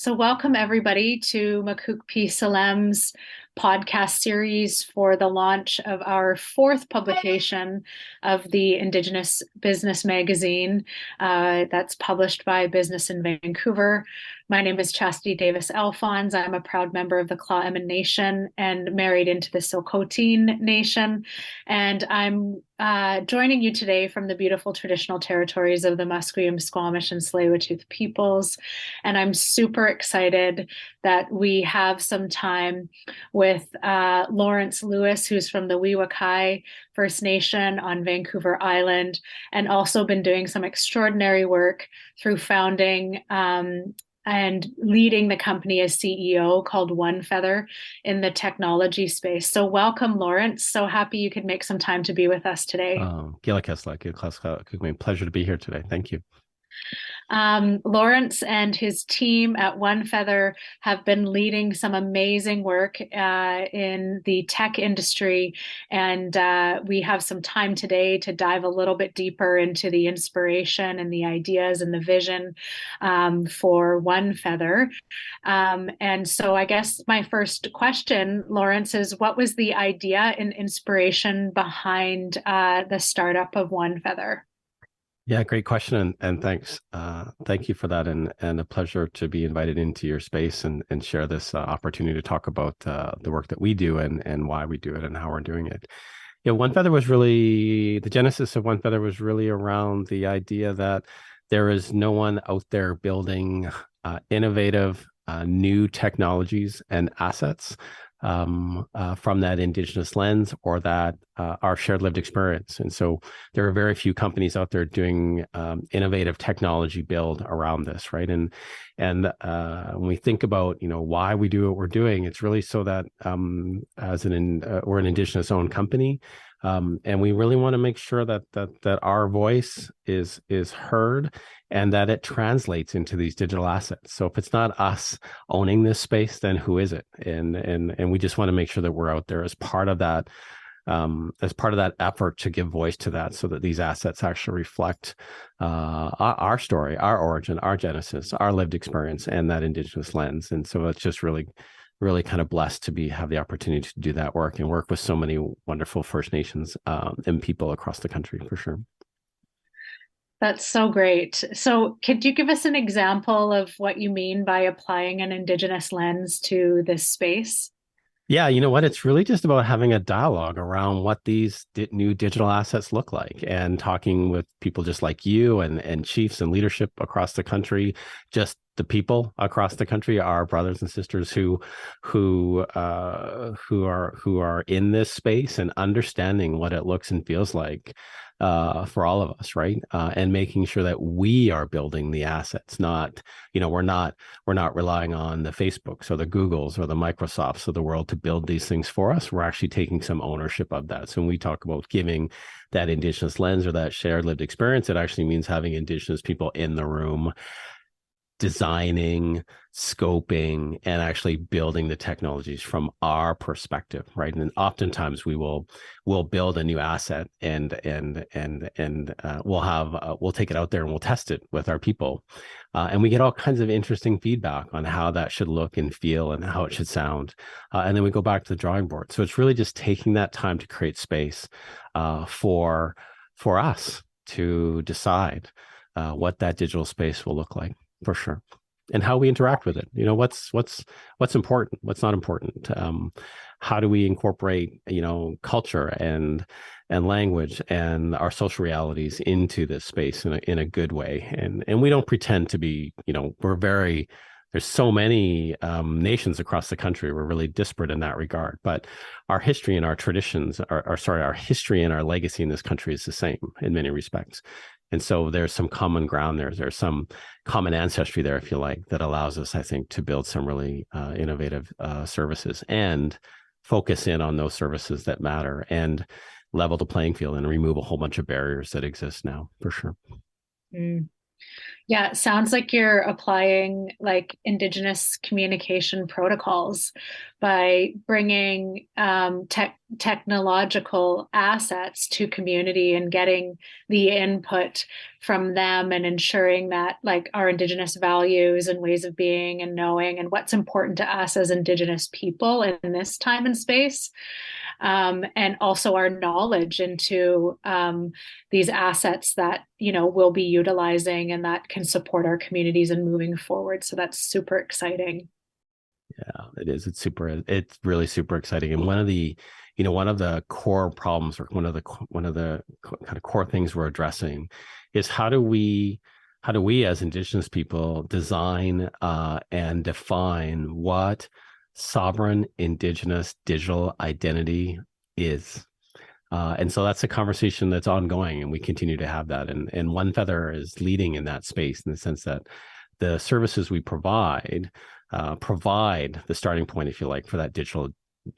So, welcome everybody to Mákook P. Sélim's podcast series for the launch of our fourth publication of the Indigenous Business Magazine that's published by Business in Vancouver. My name is Chastity Davis-Alphonse. I'm a proud member of the Cla'emin Nation and married into the Silcotin Nation. And I'm joining you today from the beautiful traditional territories of the Musqueam, Squamish, and Tsleil-Waututh peoples. And I'm super excited that we have some time with Lawrence Lewis, who's from the Wewakai First Nation on Vancouver Island, and also been doing some extraordinary work through founding and leading the company as CEO called OneFeather in the technology space. So welcome, Lawrence. So happy you could make some time to be with us today. Pleasure to be here today. Thank you. Lawrence and his team at OneFeather have been leading some amazing work in the tech industry, and we have some time today to dive a little bit deeper into the inspiration and the ideas and the vision for OneFeather. And so I guess my first question, Lawrence, is what was the idea and inspiration behind the startup of OneFeather? Yeah, great question. And thanks. Thank you for that. And a pleasure to be invited into your space and share this opportunity to talk about the work that we do and why we do it and how we're doing it. Yeah, OneFeather was really, the genesis of OneFeather was really around the idea that there is no one out there building innovative new technologies and assets from that Indigenous lens or that our shared lived experience. And so there are very few companies out there doing innovative technology build around this, right? And when we think about, why we do what we're doing, it's really so that we're an Indigenous owned company. And we really want to make sure that our voice is heard and that it translates into these digital assets. So if it's not us owning this space, then who is it? And we just want to make sure that we're out there as part of that effort to give voice to that, so that these assets actually reflect our story, our origin, our genesis, our lived experience, and that Indigenous lens. And so it's just really kind of blessed to have the opportunity to do that work and work with so many wonderful First Nations and people across the country, for sure. That's so great. So could you give us an example of what you mean by applying an Indigenous lens to this space? Yeah, you know what? It's really just about having a dialogue around what these new digital assets look like, and talking with people just like you and chiefs and leadership across the country, just the people across the country, our brothers and sisters who are in this space, and understanding what it looks and feels like for all of us, right? And making sure that we are building the assets, not, we're not relying on the Facebooks or the Googles or the Microsofts of the world to build these things for us. We're actually taking some ownership of that. So when we talk about giving that Indigenous lens or that shared lived experience, it actually means having Indigenous people in the room, designing, scoping, and actually building the technologies from our perspective, right? And oftentimes we'll build a new asset and we'll take it out there and we'll test it with our people, and we get all kinds of interesting feedback on how that should look and feel and how it should sound, and then we go back to the drawing board. So it's really just taking that time to create space for us to decide what that digital space will look like, for sure, and how we interact with it. What's important, what's not important. How do we incorporate, culture and language and our social realities into this space in a good way. And we don't pretend to be, there's so many nations across the country. We're really disparate in that regard, but our history and our traditions our history and our legacy in this country is the same in many respects. And so there's some common ground there. There's some common ancestry there, if you like, that allows us, I think, to build some really innovative services and focus in on those services that matter and level the playing field and remove a whole bunch of barriers that exist now, for sure. Mm. Yeah, it sounds like you're applying like Indigenous communication protocols by bringing technological assets to community and getting the input from them and ensuring that like our Indigenous values and ways of being and knowing and what's important to us as Indigenous people in this time and space, and also our knowledge into these assets that we'll be utilizing and that can support our communities and moving forward. So that's super exciting. Yeah, it is. It's really super exciting. And one of the core problems, or one of the kind of core things we're addressing is how do we as Indigenous people design and define what sovereign Indigenous digital identity is. And so that's a conversation that's ongoing, and we continue to have that. And OneFeather is leading in that space in the sense that the services we provide the starting point, if you like, for that digital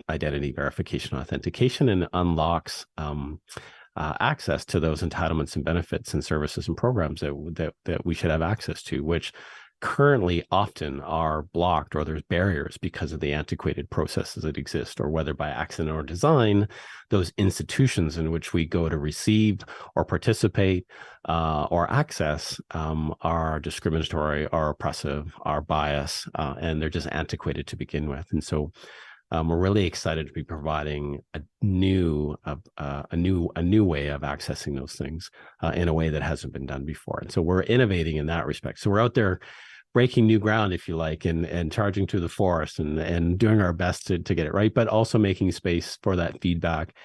identity verification authentication, and unlocks access to those entitlements and benefits and services and programs that we should have access to, which currently often are blocked, or there's barriers because of the antiquated processes that exist, or whether by accident or design, those institutions in which we go to receive or participate or access are discriminatory, are oppressive, are biased, and they're just antiquated to begin with. And so we're really excited to be providing a new way of accessing those things in a way that hasn't been done before. And so we're innovating in that respect. So we're out there breaking new ground, if you like, and charging through the forest and doing our best to get it right, but also making space for that feedback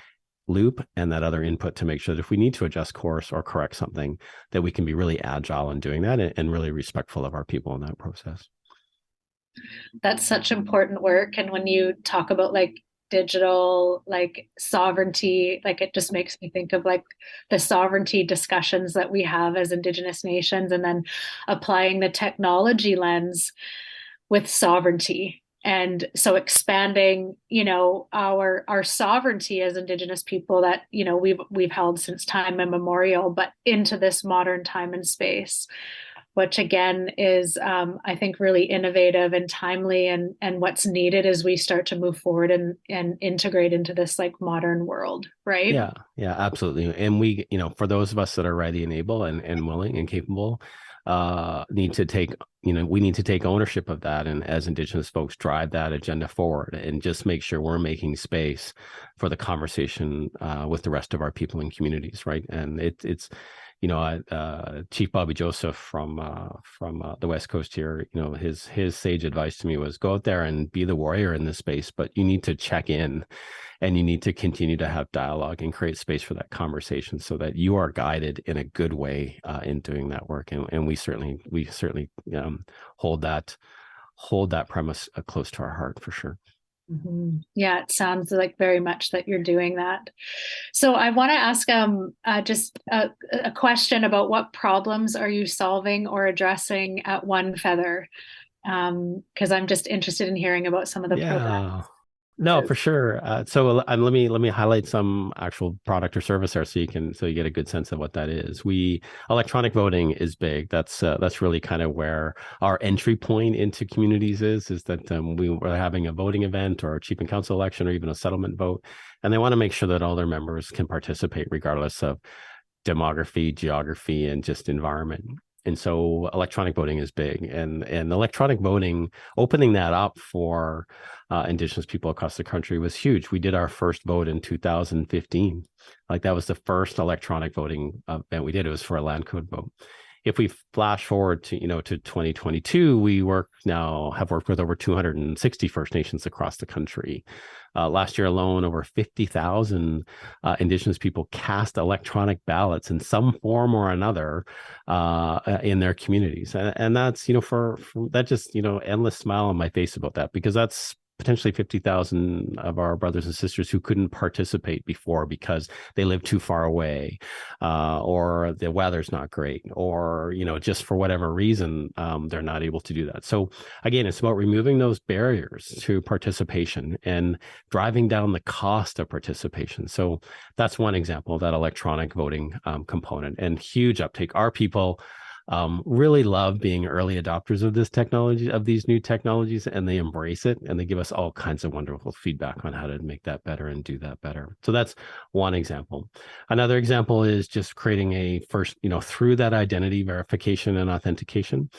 loop and that other input to make sure that if we need to adjust course or correct something, that we can be really agile in doing that and really respectful of our people in that process. That's such important work. And when you talk about like digital like sovereignty, like it just makes me think of like the sovereignty discussions that we have as Indigenous nations, and then applying the technology lens with sovereignty. And so expanding, our sovereignty as Indigenous people that, we've held since time immemorial, but into this modern time and space, which again is, I think, really innovative and timely, and what's needed as we start to move forward and integrate into this like modern world, right? Yeah, absolutely. And for those of us that are ready and able and willing and capable, we need to take ownership of that, and as Indigenous folks drive that agenda forward, and just make sure we're making space for the conversation with the rest of our people and communities, right? And it's Chief Bobby Joseph from the West Coast here, his sage advice to me was, go out there and be the warrior in this space, but you need to check in, and you need to continue to have dialogue and create space for that conversation so that you are guided in a good way in doing that work. And we certainly hold that premise close to our heart, for sure. Mm-hmm. Yeah, it sounds like very much that you're doing that. So I want to ask just a question about what problems are you solving or addressing at OneFeather? Because I'm just interested in hearing about some of the programs. Yeah. No, for sure. So let me highlight some actual product or service there, so you get a good sense of what that is. Electronic voting is big. That's really kind of where our entry point into communities is that we're having a voting event or a chief and council election or even a settlement vote, and they want to make sure that all their members can participate regardless of demography, geography, and just environment. And so electronic voting is big, and electronic voting, opening that up for Indigenous people across the country was huge. We did our first vote in 2015. Like, that was the first electronic voting event we did. It was for a land code vote. If we flash forward to 2022, we have worked with over 260 First Nations across the country. Last year alone, over 50,000 Indigenous people cast electronic ballots in some form or another in their communities, and that's for that, just endless smile on my face about that, because that's potentially 50,000 of our brothers and sisters who couldn't participate before because they live too far away, or the weather's not great, or just for whatever reason they're not able to do that. So again, it's about removing those barriers to participation and driving down the cost of participation. So that's one example of that electronic voting component, and huge uptake. Our people really love being early adopters of this technology, of these new technologies, and they embrace it and they give us all kinds of wonderful feedback on how to make that better and do that better. So that's one example. Another example is just creating a first, through that identity verification and authentication,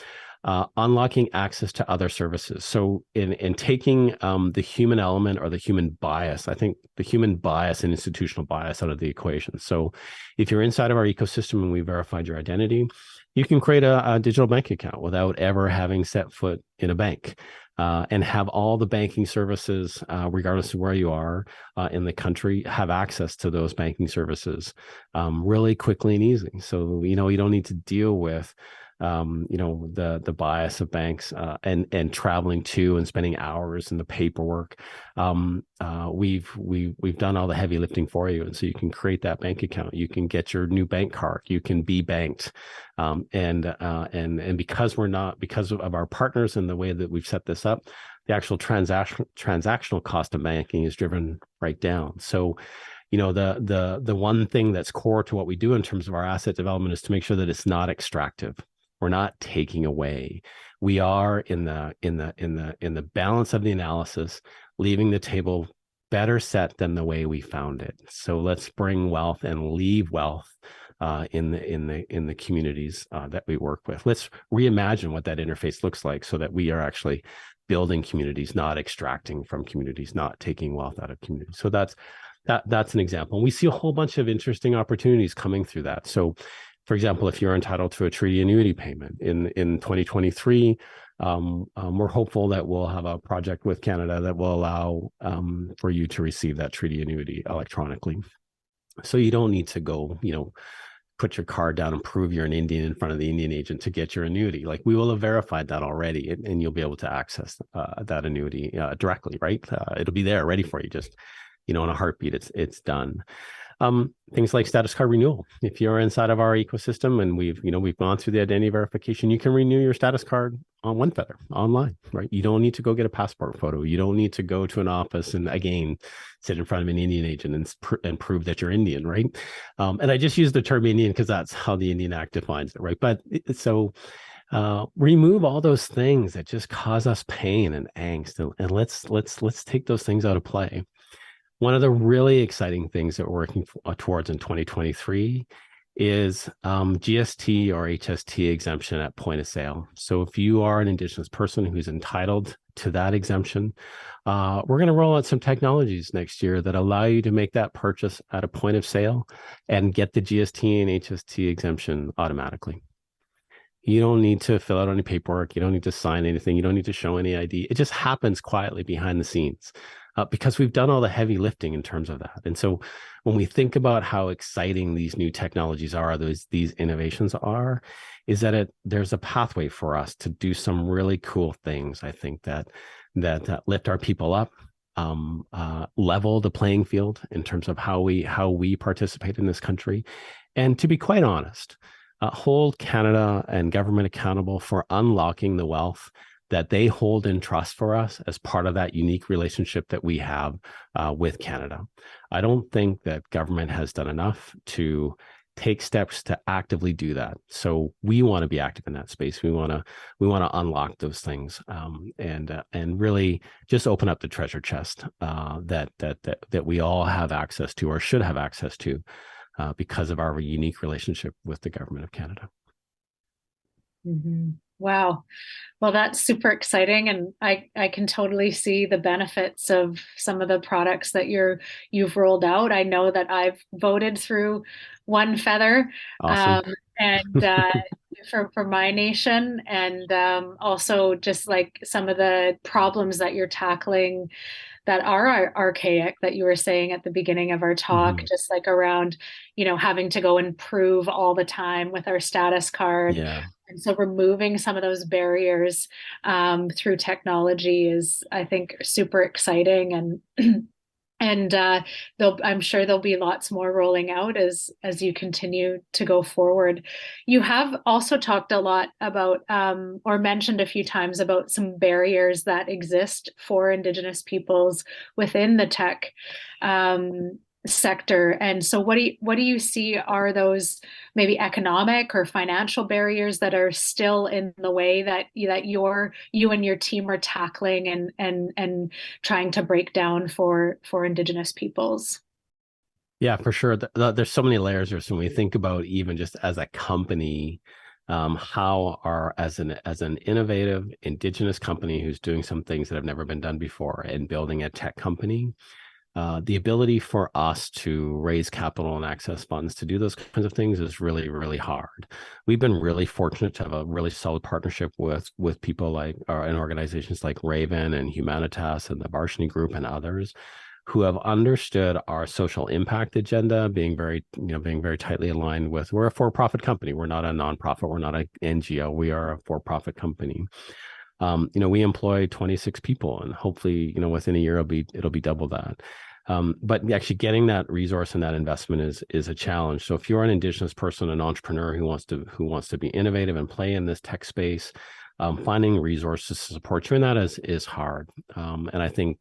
unlocking access to other services. So in taking the human element or the human bias, I think the human bias and institutional bias out of the equation. So if you're inside of our ecosystem and we verified your identity, you can create a digital bank account without ever having set foot in a bank. And have all the banking services, regardless of where you are in the country, have access to those banking services really quickly and easy. So, you don't need to deal with the bias of banks and traveling to and spending hours in the paperwork. We've done all the heavy lifting for you, and so you can create that bank account. You can get your new bank card. You can be banked, and because of our partners and the way that we've set this up, the actual transactional cost of banking is driven right down. So, the one thing that's core to what we do in terms of our asset development is to make sure that it's not extractive. We're not taking away. We are in the balance of the analysis, leaving the table better set than the way we found it. So let's bring wealth and leave wealth in the communities that we work with. Let's reimagine what that interface looks like so that we are actually building communities, not extracting from communities, not taking wealth out of communities. So that's an example. And we see a whole bunch of interesting opportunities coming through that. So, for example, if you're entitled to a treaty annuity payment in 2023, we're hopeful that we'll have a project with Canada that will allow for you to receive that treaty annuity electronically. So you don't need to go, put your card down and prove you're an Indian in front of the Indian agent to get your annuity. Like, we will have verified that already, and you'll be able to access that annuity directly, right? It'll be there ready for you. Just, in a heartbeat, it's done. Things like status card renewal. If you're inside of our ecosystem and we've gone through the identity verification, you can renew your status card on OneFeather online, right? You don't need to go get a passport photo. You don't need to go to an office and again sit in front of an Indian agent and prove that you're Indian, right? And I just use the term Indian because that's how the Indian Act defines it, right? But remove all those things that just cause us pain and angst, and let's take those things out of play. One of the really exciting things that we're working towards in 2023 is GST or HST exemption at point of sale. So if you are an Indigenous person who's entitled to that exemption, we're going to roll out some technologies next year that allow you to make that purchase at a point of sale and get the GST and HST exemption automatically. You don't need to fill out any paperwork. You don't need to sign anything. You don't need to show any ID. It just happens quietly behind the scenes. Because we've done all the heavy lifting in terms of that. And so when we think about how exciting these new technologies are, these innovations are, is that there's a pathway for us to do some really cool things, I think, that lift our people up, level the playing field in terms of how we participate in this country. And to be quite honest, hold Canada and government accountable for unlocking the wealth that they hold in trust for us as part of that unique relationship that we have with Canada. I don't think that government has done enough to take steps to actively do that. So we want to be active in that space. We want to unlock those things and really just open up the treasure chest that we all have access to or should have access to because of our unique relationship with the government of Canada. Mm-hmm. Wow. Well, that's super exciting. And I can totally see the benefits of some of the products that you've rolled out. I know that I've voted through OneFeather. Awesome. And for my nation, and also just like some of the problems that you're tackling that are archaic that you were saying at the beginning of our talk, Mm-hmm. just like around, having to go and prove all the time with our status card. Yeah. And so removing some of those barriers through technology is, I think, super exciting. And I'm sure there'll be lots more rolling out as you continue to go forward. You have also talked a lot about, or mentioned a few times about some barriers that exist for Indigenous peoples within the tech sector. And so what do you see are those maybe economic or financial barriers that are still in the way that you and your team are tackling and trying to break down for Indigenous peoples? Yeah, for sure. There's so many layers here. So when we think about even just as a company, how are as an innovative Indigenous company who's doing some things that have never been done before and building a tech company, the ability for us to raise capital and access funds to do those kinds of things is really, really hard. We've been really fortunate to have a really solid partnership with people like and organizations like Raven and Humanitas and the Varsity Group and others who have understood our social impact agenda, being very tightly aligned with. We're a for-profit company. We're not a nonprofit. We're not an NGO. We are a for-profit company. We employ 26 people, and hopefully, within a year it'll be double that. But actually getting that resource and that investment is a challenge. So if you're an Indigenous person, an entrepreneur who wants to be innovative and play in this tech space, finding resources to support you in that is hard. And I think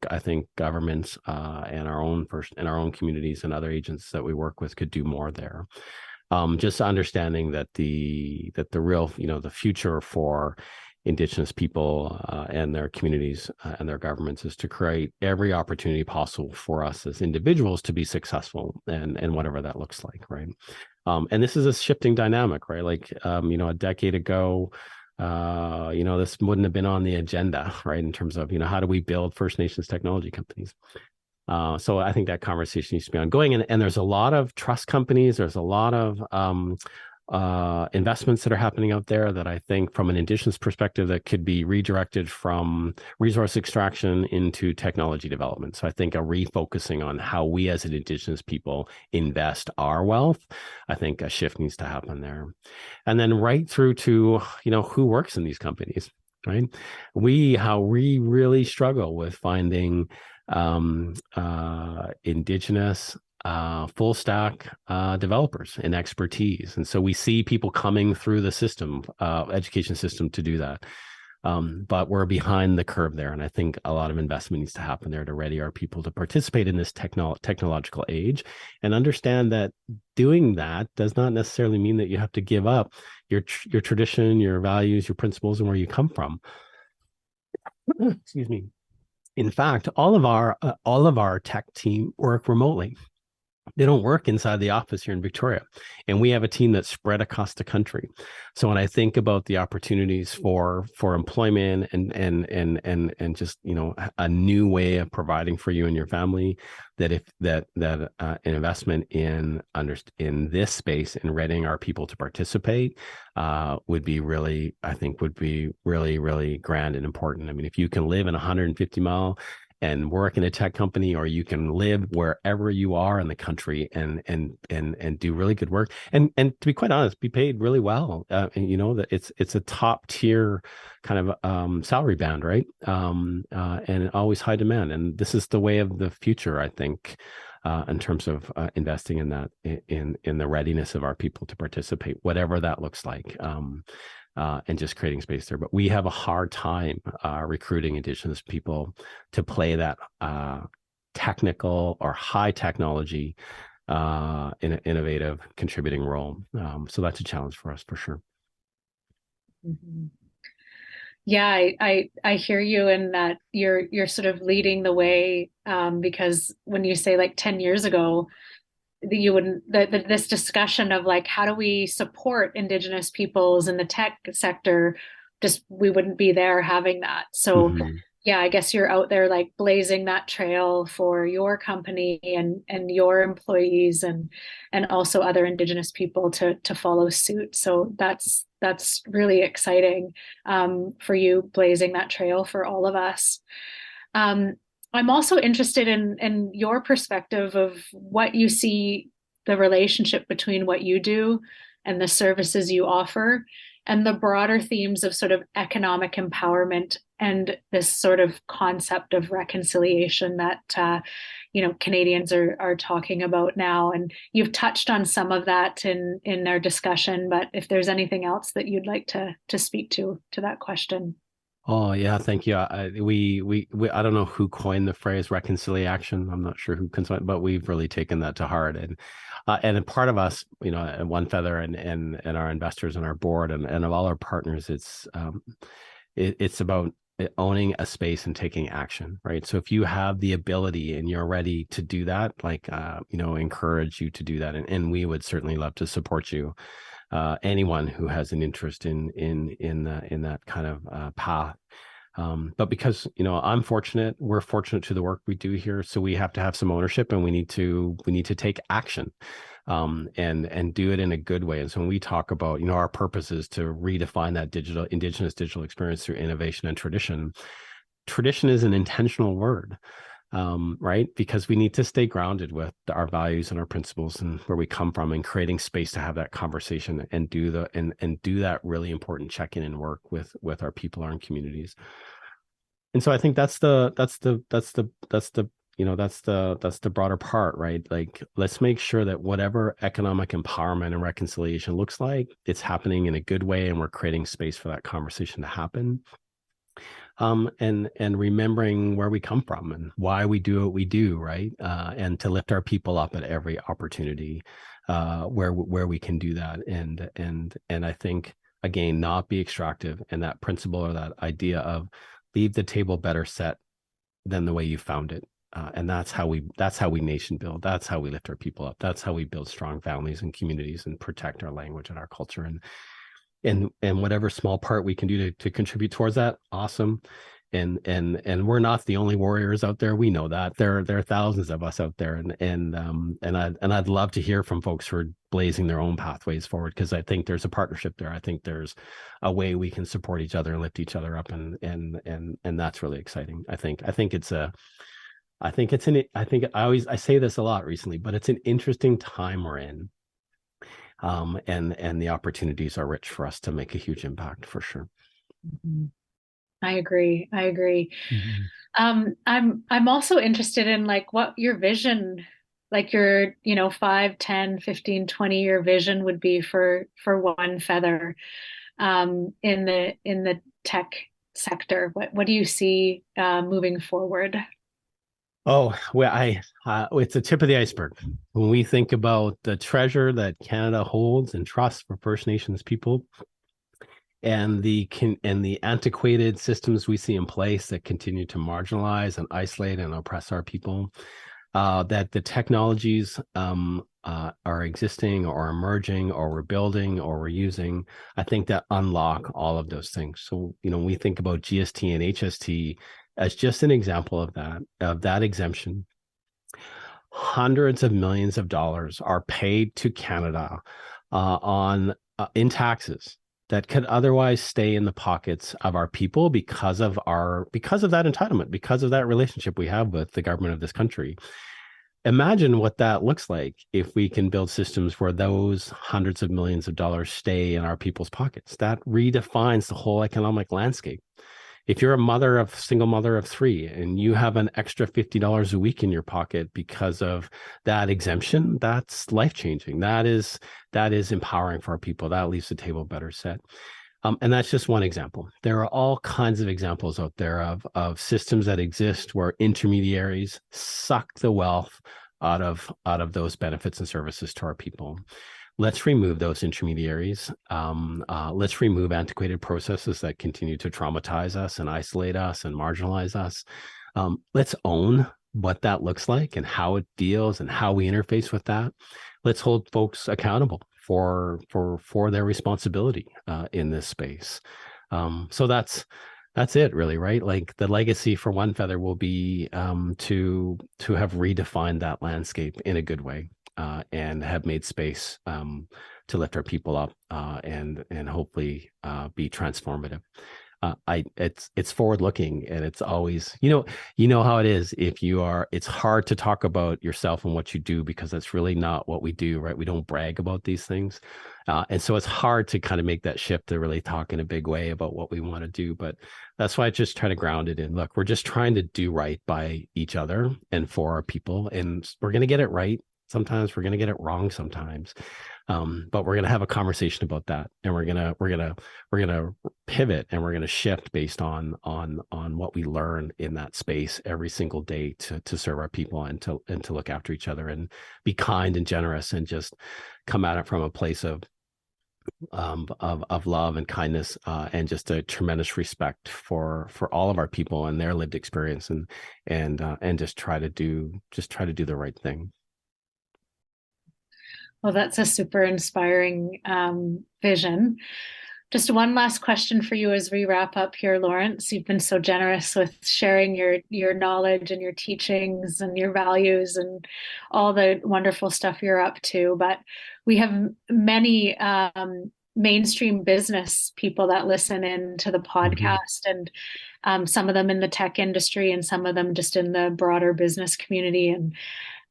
governments and our own communities and other agents that we work with could do more there. Just understanding that the real, the future for Indigenous people and their communities and their governments is to create every opportunity possible for us as individuals to be successful, and whatever that looks like, right? And this is a shifting dynamic, right? Like, a decade ago, this wouldn't have been on the agenda, right? In terms of, how do we build First Nations technology companies? So I think that conversation needs to be ongoing. And there's a lot of trust companies. There's a lot of investments that are happening out there that I think from an Indigenous perspective that could be redirected from resource extraction into technology development. So I think a refocusing on how we as an Indigenous people invest our wealth, I think a shift needs to happen there. And then right through to, who works in these companies, right? How we really struggle with finding Indigenous full stack developers and expertise. And so we see people coming through the system, education system to do that. But we're behind the curve there. And I think a lot of investment needs to happen there to ready our people to participate in this technological age and understand that doing that does not necessarily mean that you have to give up your tradition, your values, your principles, and where you come from. Excuse me. In fact, all of our tech team work remotely. They don't work inside the office here in Victoria, and we have a team that's spread across the country. So when I think about the opportunities for employment and just a new way of providing for you and your family, that an investment in this space and readying our people to participate would be really really grand and important. I mean, if you can live in 150-mile and work in a tech company, or you can live wherever you are in the country and do really good work, and to be quite honest, be paid really well. That it's a top tier kind of salary band, right? And always high demand. And this is the way of the future, I think, in terms of investing in that, in the readiness of our people to participate, whatever that looks like. And just creating space there. But we have a hard time recruiting Indigenous people to play that technical or high technology in an innovative contributing role. So that's a challenge for us for sure. Mm-hmm. Yeah, I hear you in that you're sort of leading the way, because when you say like 10 years ago, you wouldn't this discussion of like how do we support Indigenous peoples in the tech sector, just we wouldn't be there having that. So Mm-hmm. yeah, I guess you're out there like blazing that trail for your company and your employees and also other Indigenous people to follow suit. So that's really exciting, for you blazing that trail for all of us. Um, I'm also interested in your perspective of what you see the relationship between what you do and the services you offer and the broader themes of sort of economic empowerment and this sort of concept of reconciliation that Canadians are talking about now. And you've touched on some of that in our discussion, but if there's anything else that you'd like to speak to that question. Oh yeah, thank you. We I don't know who coined the phrase reconciliation. I'm not sure who coined, but we've really taken that to heart. And a part of us, at OneFeather and our investors and our board and of all our partners, it's about owning a space and taking action, right? So if you have the ability and you're ready to do that, encourage you to do that, and we would certainly love to support you. Anyone who has an interest in that kind of path. But because we're fortunate to the work we do here, so we have to have some ownership, and we need to take action, and do it in a good way. And so when we talk about, our purpose is to redefine that indigenous digital experience through innovation and tradition. Tradition is an intentional word, right? Because we need to stay grounded with our values and our principles and where we come from, and creating space to have that conversation and do that really important check-in and work with our people, our communities. And so I think that's the broader part, right? Like, let's make sure that whatever economic empowerment and reconciliation looks like, it's happening in a good way, and we're creating space for that conversation to happen. And remembering where we come from and why we do what we do, right? And to lift our people up at every opportunity where we can do that. And I think, again, not be extractive, and that principle or that idea of leave the table better set than the way you found it. And that's how we nation build. That's how we lift our people up. That's how we build strong families and communities and protect our language and our culture. And whatever small part we can do to contribute towards that, awesome. And we're not the only warriors out there. We know that there are thousands of us out there, and I'd love to hear from folks who are blazing their own pathways forward, because I think there's a partnership there. I think there's a way we can support each other and lift each other up, and that's really exciting. I think I say this a lot recently, but it's an interesting time we're in. And the opportunities are rich for us to make a huge impact, for sure. Mm-hmm. I agree. Mm-hmm. I'm also interested in like what your vision, like your, 5, 10, 15, 20-year vision would be for OneFeather, in the tech sector. What do you see moving forward? Oh, well, it's a tip of the iceberg. When we think about the treasure that Canada holds and trusts for First Nations people, and the antiquated systems we see in place that continue to marginalize and isolate and oppress our people, that the technologies are existing or emerging or we're building or we're using, I think that unlock all of those things. So, we think about GST and HST as just an example of that exemption. Hundreds of millions of dollars are paid to Canada in taxes that could otherwise stay in the pockets of our people because of that entitlement, because of that relationship we have with the government of this country. Imagine what that looks like if we can build systems where those hundreds of millions of dollars stay in our people's pockets. That redefines the whole economic landscape. If you're a single mother of 3, and you have an extra $50 a week in your pocket because of that exemption, that's life-changing. That is empowering for our people. That leaves the table better set. And that's just one example. There are all kinds of examples out there of systems that exist where intermediaries suck the wealth out of those benefits and services to our people. Let's remove those intermediaries. Let's remove antiquated processes that continue to traumatize us and isolate us and marginalize us. Let's own what that looks like and how it feels and how we interface with that. Let's hold folks accountable for their responsibility in this space. So that's it, really, right? Like, the legacy for OneFeather will be to have redefined that landscape in a good way. And have made space to lift our people up and hopefully be transformative. It's forward looking, and it's always, how it is. It's hard to talk about yourself and what you do, because that's really not what we do, right? We don't brag about these things, and so it's hard to kind of make that shift to really talk in a big way about what we want to do. But that's why I just try to ground it in, look, we're just trying to do right by each other and for our people, and we're going to get it right. Sometimes we're going to get it wrong sometimes. But we're going to have a conversation about that, and we're going to pivot, and we're going to shift based on what we learn in that space every single day to serve our people and to look after each other and be kind and generous and just come at it from a place of love and kindness, and just a tremendous respect for all of our people and their lived experience, and just try to do the right thing. Well, that's a super inspiring vision. Just one last question for you as we wrap up here, Lawrence. You've been so generous with sharing your knowledge and your teachings and your values and all the wonderful stuff you're up to. But we have many mainstream business people that listen in to the podcast, and some of them in the tech industry and some of them just in the broader business community. And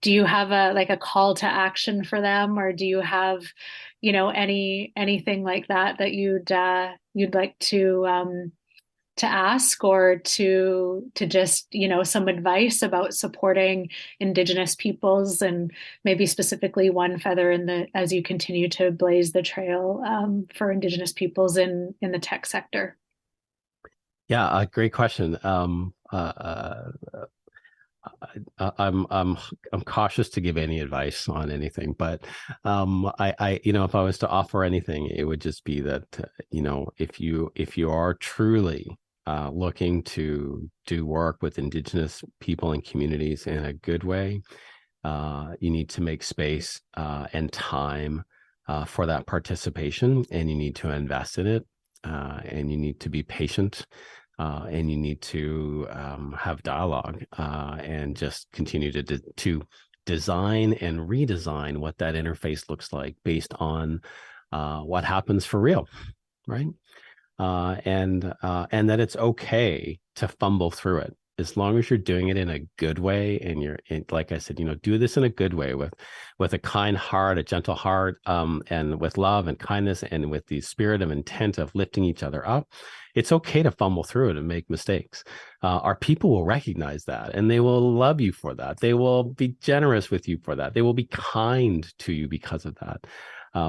do you have a call to action for them, or do you have, anything like that you'd like to ask, or to just, some advice about supporting Indigenous peoples, and maybe specifically OneFeather as you continue to blaze the trail for Indigenous peoples in the tech sector? Yeah, great question. I'm cautious to give any advice on anything, but if I was to offer anything, it would just be that if you are truly looking to do work with Indigenous people and communities in a good way, you need to make space and time for that participation, and you need to invest in it, and you need to be patient. And you need to have dialogue, and just continue to design and redesign what that interface looks like based on what happens for real, right? And that it's okay to fumble through it, as long as you're doing it in a good way, and like I said, do this in a good way with a kind heart, a gentle heart, and with love and kindness, and with the spirit of intent of lifting each other up. It's okay to fumble through it and make mistakes. Our people will recognize that, and they will love you for that. They will be generous with you for that. They will be kind to you because of that.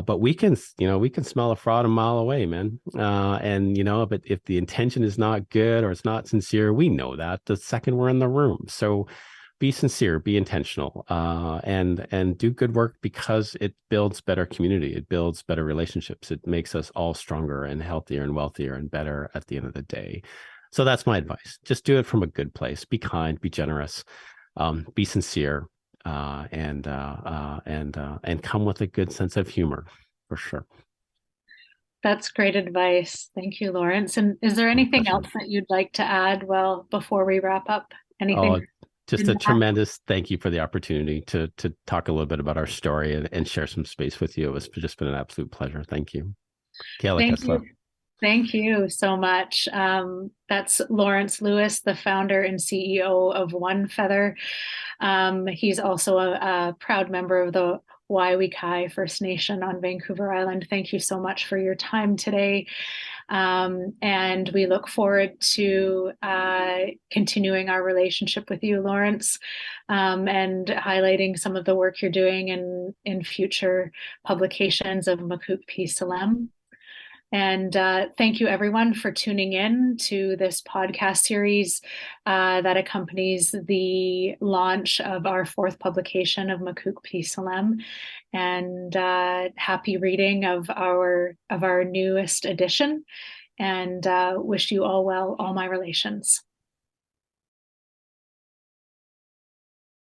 But we can smell a fraud a mile away, man. But if the intention is not good or it's not sincere, we know that the second we're in the room. So be sincere, be intentional, and do good work, because it builds better community. It builds better relationships. It makes us all stronger and healthier and wealthier and better at the end of the day. So that's my advice. Just do it from a good place. Be kind, be generous, be sincere, and come with a good sense of humor, for sure. That's great advice. Thank you, Lawrence. And is there anything else that you'd like to add before we wrap up? Anything? Just a tremendous thank you for the opportunity to talk a little bit about our story and share some space with you. It was just been an absolute pleasure. Thank you. Thank you. Thank you so much. That's Lawrence Lewis, the founder and CEO of OneFeather. He's also a proud member of the Waiwikai First Nation on Vancouver Island. Thank you so much for your time today. And we look forward to continuing our relationship with you, Lawrence, and highlighting some of the work you're doing in future publications of Mákook P. Sélim. And thank you, everyone, for tuning in to this podcast series that accompanies the launch of our fourth publication of Mákook P. Sélim. And happy reading of our newest edition. And wish you all well, all my relations.